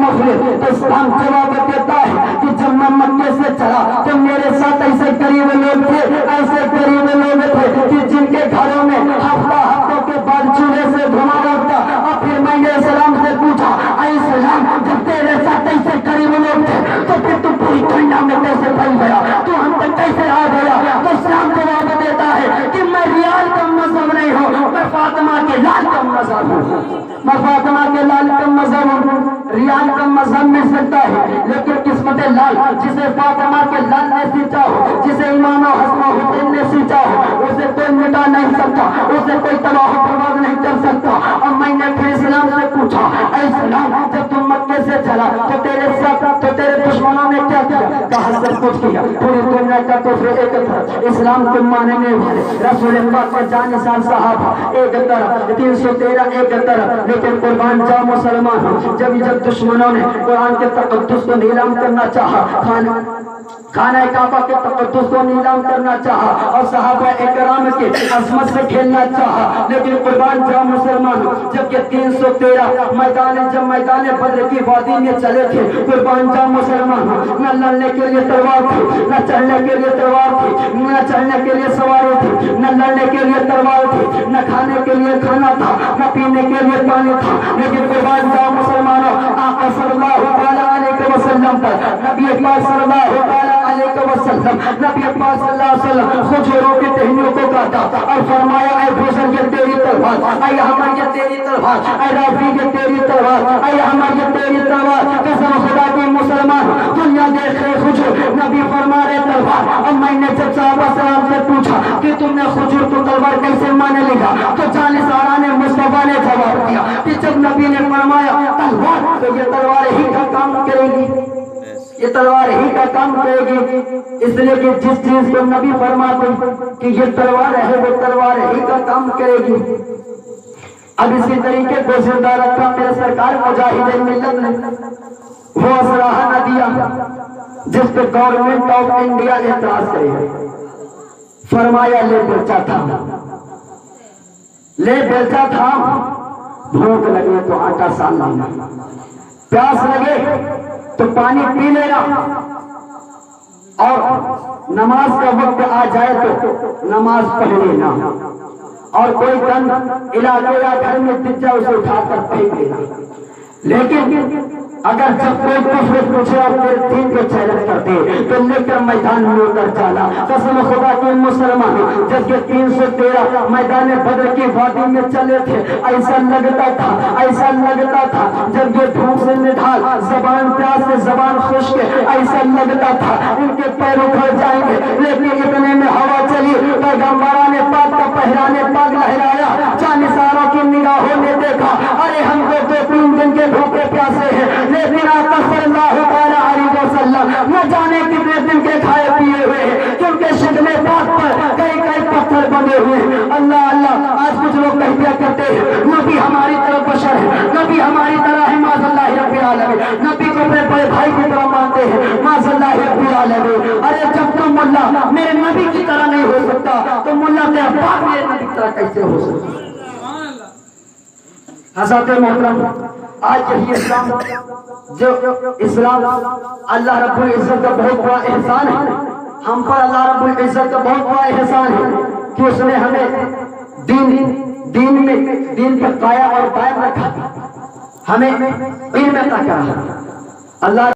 मुफलिस। तो इस्लाम जवाब देता है कि जब मैं मक्के से चला तो मेरे साथ ऐसे गरीब लोग थे, ऐसे गरीब लोग थे कि जिनके घरों में हफ्तों के बाद चूल्हे से धुआं उठता। और फिर मैंने इस्लाम से पूछा, ऐ इस्लाम, जब तेरे साथ ऐसे गरीब लोग थे तो फिर तू पूरी दुनिया में कैसे फैल गया, तू हम तक कैसे आ गया? तो इस्लाम जवाब देता है कि मैं रियाल का मजहब नहीं हूँ, मैं फातिमा के लाल का मजहब हूँ। मैं फातिमा के लाल का मजहब हूँ। रियाल का मजहब मिल सकता है, लेकिन किस्मत लाल जिसे फातिमा के लाल ने सींचा हो, जिसे इमाम हसन हुसैन ने सींचा हो, उसे कोई मिटा नहीं सकता, उसे कोई तबाह बर्बाद नहीं कर सकता। और मैंने फिर इस्लाम से पूछा, ऐ इस्लाम, जब तुम मक्के से चला तो तेरे दुश्मनों ने क्या किया? कहा सब कुछ किया, पूरी दुनिया का कुफ्र एक तरफ, इस्लाम को मानने वाले रसूल पाक के जानिसार साहबा एक तरफ, 313 एक तरफ। लेकिन कुर्बान जाओ मुसलमान, जब दुश्मनों ने कुरान के तक़द्दुस को नीलाम करना चाहा, खाना काबा के तक़द्दुस को नीलाम करना चाहा और सहाबा इकराम के अज़मत से खेलना चाहा, लेकिन कुर्बान जाओ मुसलमान, जब ये 313 मैदान बद्र की वादी में चले थे, कुर्बान जाओ मुसलमान, न लड़ने के लिए तलवार थी, न चढ़ने के लिए तलवार थी, न चढ़ने के लिए सवारी थी, न लड़ने के लिए तलवार थी, न खाने के लिए खाना था, न पीने के लिए पानी था। लेकिन कुर्बान जाओ मुसलमानों, आका सल्लल्लाहु अलैहि वसल्लम पर नबी पाक सल्लल्लाहु अलैहि वसल्लम खजूरों के टहनियों को काटा और फरमाया, ऐ भूषण ये तेरी तलवार, ऐ हमर ये तेरी तलवार, ऐ राफी ये तेरी तलवार, ऐ हमर ये तेरी तलवार। कसम खुदा की मुसलमान, दुनिया देख रहे खजूर, नबी फरमा रहे तलवार। और मैंने जब सहाबा सलाम से पूछा कि तुमने खजूर को तलवार कैसे माने लिखा, तो जानिसारा ने मुस्तफा ने जवाब दिया कि जब नबी ने फरमाया तलवार, तो ये तलवार ही का काम करेगी, ये तलवार ही का काम करेगी। इसलिए कि जिस चीज को नबी फरमाते कि ये तलवार है, वो तलवार ही का काम करेगी। अब इसी तरीके को जिंदा रखा मेरे सरकार मुजाहिद मिल्लत ने, वो असलाह न दिया जिस पे गवर्नमेंट ऑफ इंडिया एतराज करेगा। फरमाया ले बेचा था, भूख लगे तो आटा सान लेना, प्यास लगे तो पानी पी लेना, और नमाज का वक्त आ जाए तो नमाज पढ़ लेना, और कोई गंद इलाके या घर में दिख जाए उसे उठाकर फेंक देना। लेकिन अगर जब कोई कुफ्र पूछे और तेरे दीन को चैलेंज करते तो लेकर मैदान में उतर जाना। कसम खुदा के मुसलमान, जब ये 313 मैदान बद्र की वादी में चले थे, ऐसा लगता था जब ये धूप से निढाल, जबान प्यास से जबान खुश्क, ऐसा लगता था इनके पैर उखड़ जाएंगे। लेकिन इतने में हवा चली, पैगंबरा ने पाक का पहराने पाक लहराया, जानिसारों की निगाहों ने देखा, अरे हम तो 2-3 दिन के भूखे प्यासे हैं, लेकिन आका सल्लल्लाहु अलैहि वसल्लम न जाने कितने दिन के खाए पिए हुए हैं, क्योंकि शिकने पाक पर कई पत्थर बने हुए हैं। अल्लाह अल्लाह, आज कुछ लोग कहते करते हैं नबी हमारी तरफ बशर है, नबी हमारी तरह है, माज़अल्लाह रब्बिल आलमीन, नबी को अपने बड़े भाई की तरह मानते हैं, माज़अल्लाह रब्बिल आलमीन। अरे जब तुम मुल्ला मेरे नबी की तरह नहीं हो सकता तो मुल्ला तेरा बाप मेरे नबी की तरह कैसे हो सकता? हज़रत मोहतरम, आज यही इस्लाम, जो इस्लाम अल्लाह रब्बुल इज्जत का बहुत बड़ा एहसान है हम पर, अल्लाह रब्बुल इज्जत का बहुत बड़ा एहसान है कि उसने हमें दीन पर काया और कायम रखा, हमें दीन में रखा। अल्लाह